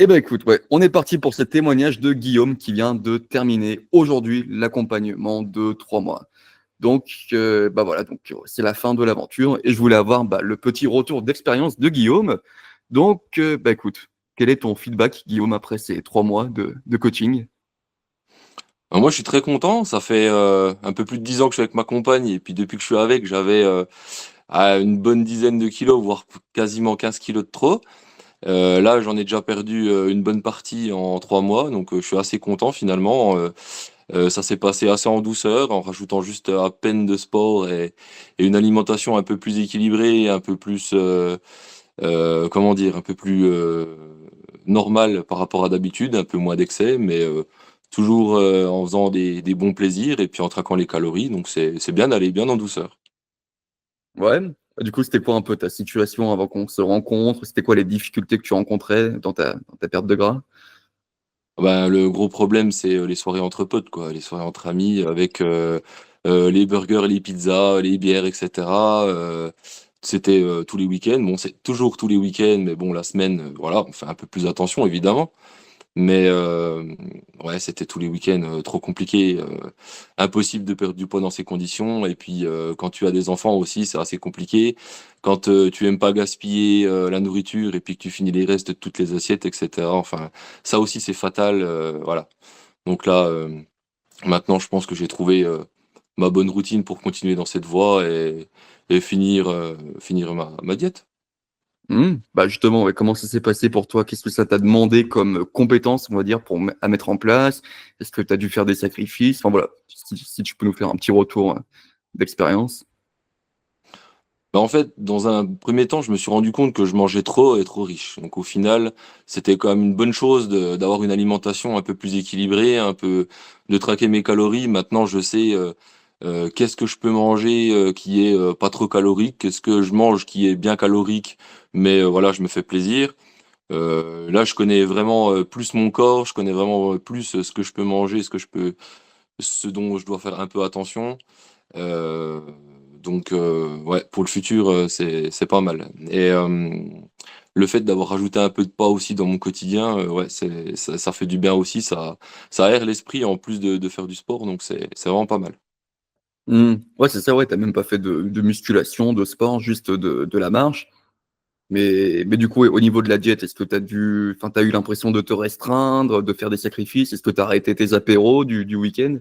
Eh ben écoute, ouais, on est parti pour ce témoignage de Guillaume qui vient de terminer aujourd'hui l'accompagnement de 3 mois. Donc, bah voilà, donc c'est la fin de l'aventure et je voulais avoir bah, le petit retour d'expérience de Guillaume. Donc, bah écoute, quel est ton feedback, Guillaume, après ces 3 mois de coaching? Moi, je suis très content. Ça fait un peu plus de 10 ans que je suis avec ma compagne. Et puis depuis que je suis avec, j'avais une bonne dizaine de kilos, voire quasiment 15 kilos de trop. Là, j'en ai déjà perdu une bonne partie en 3 mois. Donc, je suis assez content finalement. Ça s'est passé assez en douceur, en rajoutant juste à peine de sport et une alimentation un peu plus équilibrée, un peu plus, comment dire, un peu plus normale par rapport à d'habitude, un peu moins d'excès, mais toujours en faisant des bons plaisirs et puis en traquant les calories. Donc c'est bien d'aller bien en douceur. Ouais. Du coup, c'était quoi un peu ta situation avant qu'on se rencontre? C'était quoi les difficultés que tu rencontrais dans ta perte de gras? Ben, le gros problème, c'est les soirées entre potes, quoi, les soirées entre amis avec les burgers, les pizzas, les bières, etc. C'était tous les week-ends. Bon, c'est toujours tous les week-ends, mais bon, la semaine, voilà, on fait un peu plus attention, évidemment. Mais ouais, c'était tous les week-ends, trop compliqué, impossible de perdre du poids dans ces conditions. Et puis quand tu as des enfants aussi, c'est assez compliqué. Quand tu aimes pas gaspiller la nourriture et puis que tu finis les restes de toutes les assiettes, etc. Enfin, ça aussi c'est fatal, voilà. Donc là, maintenant, je pense que j'ai trouvé ma bonne routine pour continuer dans cette voie et finir ma diète. Mmh. Bah, justement, ouais, comment ça s'est passé pour toi? Qu'est-ce que ça t'a demandé comme compétences, on va dire, à mettre en place? Est-ce que tu as dû faire des sacrifices? Enfin voilà, si tu peux nous faire un petit retour, d'expérience. Bah, en fait, dans un premier temps, je me suis rendu compte que je mangeais trop et trop riche. Donc au final, c'était quand même une bonne chose d'avoir une alimentation un peu plus équilibrée, un peu de traquer mes calories. Maintenant, je sais qu'est-ce que je peux manger qui est pas trop calorique, qu'est-ce que je mange qui est bien calorique, mais voilà, je me fais plaisir. Là, je connais vraiment plus mon corps, je connais vraiment plus ce que je peux manger, ce dont je dois faire un peu attention. Euh, donc ouais, pour le futur, c'est pas mal. Et le fait d'avoir rajouté un peu de poids aussi dans mon quotidien, ouais, ça fait du bien aussi, ça aère l'esprit en plus de faire du sport, donc c'est vraiment pas mal. Mmh. Ouais, c'est ça, ouais, tu même pas fait de musculation, de sport, juste de la marche. Mais du coup, ouais, au niveau de la diète, est-ce que tu eu l'impression de te restreindre, de faire des sacrifices? Est-ce que tu as arrêté tes apéros du week-end?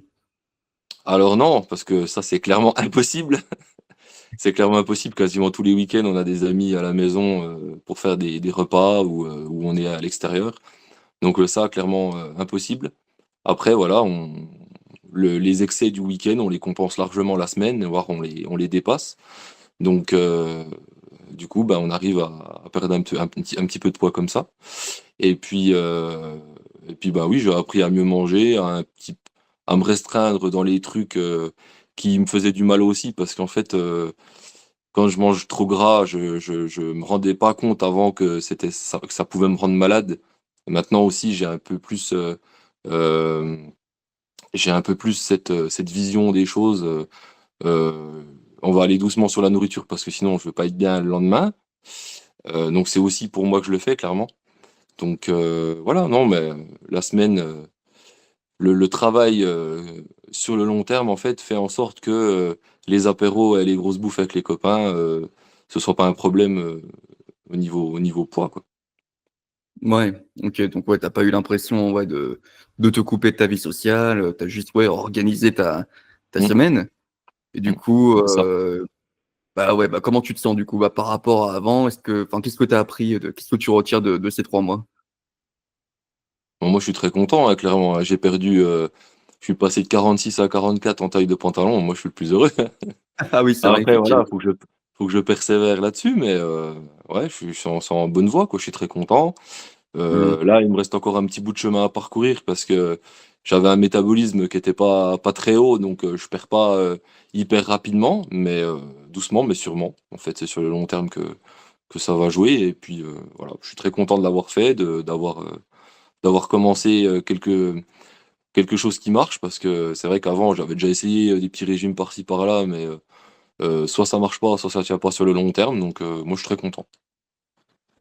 Alors non, parce que ça c'est clairement impossible. C'est clairement impossible. Quasiment tous les week-ends, on a des amis à la maison pour faire des repas ou on est à l'extérieur. Donc ça, clairement impossible. Après, voilà, les excès du week-end, on les compense largement la semaine, voire on les dépasse. Donc, du coup, bah, on arrive à perdre un petit peu de poids comme ça. Et puis, bah oui, j'ai appris à mieux manger, à me restreindre dans les trucs qui me faisaient du mal aussi, parce qu'en fait, quand je mange trop gras, je me rendais pas compte avant que ça pouvait me rendre malade. Maintenant aussi, euh, j'ai un peu plus cette vision des choses. Euh, on va aller doucement sur la nourriture parce que sinon je veux pas être bien le lendemain. Donc c'est aussi pour moi que je le fais clairement. Donc voilà, non, mais la semaine, le travail sur le long terme en fait fait en sorte que les apéros et les grosses bouffes avec les copains, ce soit pas un problème au niveau poids quoi. Ouais, OK, donc ouais, tu pas eu l'impression, ouais, de te couper de ta vie sociale, tu juste, ouais, organisé ta Mm, semaine et du mm, coup, c'est ça. bah, ouais, bah, comment tu te sens du coup? Bah, par rapport à avant, qu'est-ce que tu as appris, qu'est-ce que tu retires de ces 3 mois? Bon, moi je suis très content hein, clairement, hein. Je suis passé de 46 à 44 en taille de pantalon. Moi je suis le plus heureux. Ah oui, c'est vrai, Après, voilà, effectivement. faut que je persévère là-dessus, mais ouais, je suis en bonne voie, quoi. Je suis très content. Mmh. Là, il me reste encore un petit bout de chemin à parcourir parce que j'avais un métabolisme qui était pas très haut, donc je perds pas hyper rapidement, mais doucement, mais sûrement. En fait, c'est sur le long terme que ça va jouer. Et puis voilà, je suis très content de l'avoir fait, d'avoir commencé quelque chose qui marche parce que c'est vrai qu'avant, j'avais déjà essayé des petits régimes par-ci par-là, mais soit ça marche pas, soit ça tient pas sur le long terme. Donc moi, je suis très content.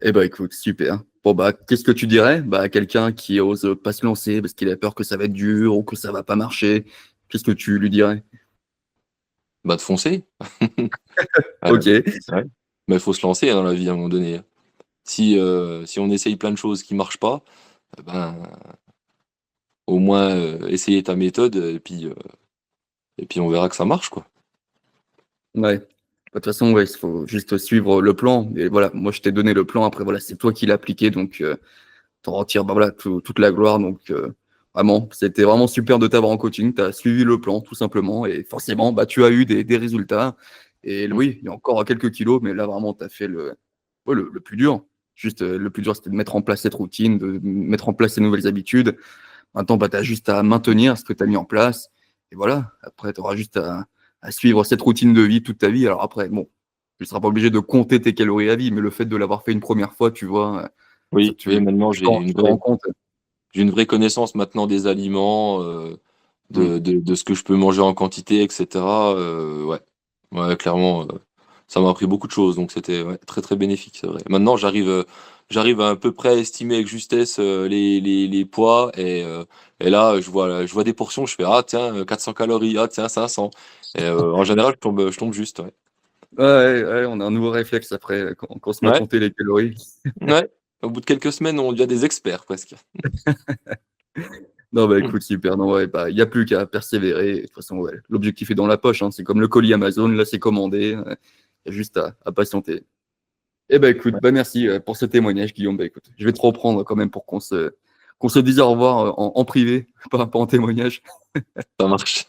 Et bah, écoute, super. Bon, bah, qu'est-ce que tu dirais? Bah, à quelqu'un qui ose pas se lancer parce qu'il a peur que ça va être dur ou que ça va pas marcher. Qu'est-ce que tu lui dirais? Bah, de foncer. OK. Ouais. Mais il faut se lancer, hein, dans la vie à un moment donné, hein. Si on essaye plein de choses qui marchent pas, ben, au moins, essayer ta méthode et puis on verra que ça marche, quoi. Ouais. Bah, de toute façon, ouais, il faut juste suivre le plan et voilà, moi, je t'ai donné le plan. Après, voilà, c'est toi qui l'as appliqué donc tu en retires, bah, voilà, toute la gloire donc vraiment, c'était vraiment super de t'avoir en coaching. Tu as suivi le plan tout simplement et forcément, bah, tu as eu des résultats et Mmh. oui, il y a encore quelques kilos mais là, vraiment, tu as fait le plus dur. Juste, le plus dur, c'était de mettre en place cette routine, de mettre en place ces nouvelles habitudes. Maintenant, bah, tu as juste à maintenir ce que tu as mis en place et voilà. Après, tu auras juste à suivre cette routine de vie toute ta vie. Alors après, bon, tu ne seras pas obligé de compter tes calories à vie, mais le fait de l'avoir fait une première fois, tu vois, ça Oui, oui, tu maintenant tu te rends compte. j'ai une vraie connaissance maintenant des aliments, Mmh. de ce que je peux manger en quantité et cetera, ouais. Ouais, clairement, ça m'a appris beaucoup de choses, donc c'était, ouais, très, très bénéfique, c'est vrai. Maintenant, j'arrive à peu près estimer avec justesse, les poids et là, je vois des portions, je fais: «Ah tiens, 400 calories, ah tiens 500» et en général, je tombe juste, ouais. Ouais, ouais, ouais, on a un nouveau réflexe après, quand on se met à Ouais, compter les calories. ouais. Au bout de quelques semaines, on devient des experts presque. Non, bah, Mmh. écoute, super. Non, ouais, bah, il y a plus qu'à persévérer. De toute façon, ouais, l'objectif est dans la poche, hein. C'est comme le colis Amazon, là, c'est commandé, il y a juste à patienter. Eh ben, écoute, Ouais, bah, merci, pour ce témoignage, Guillaume. Bah, écoute, je vais te reprendre quand même pour qu'on se dise au revoir, en privé, pas en témoignage. ça marche.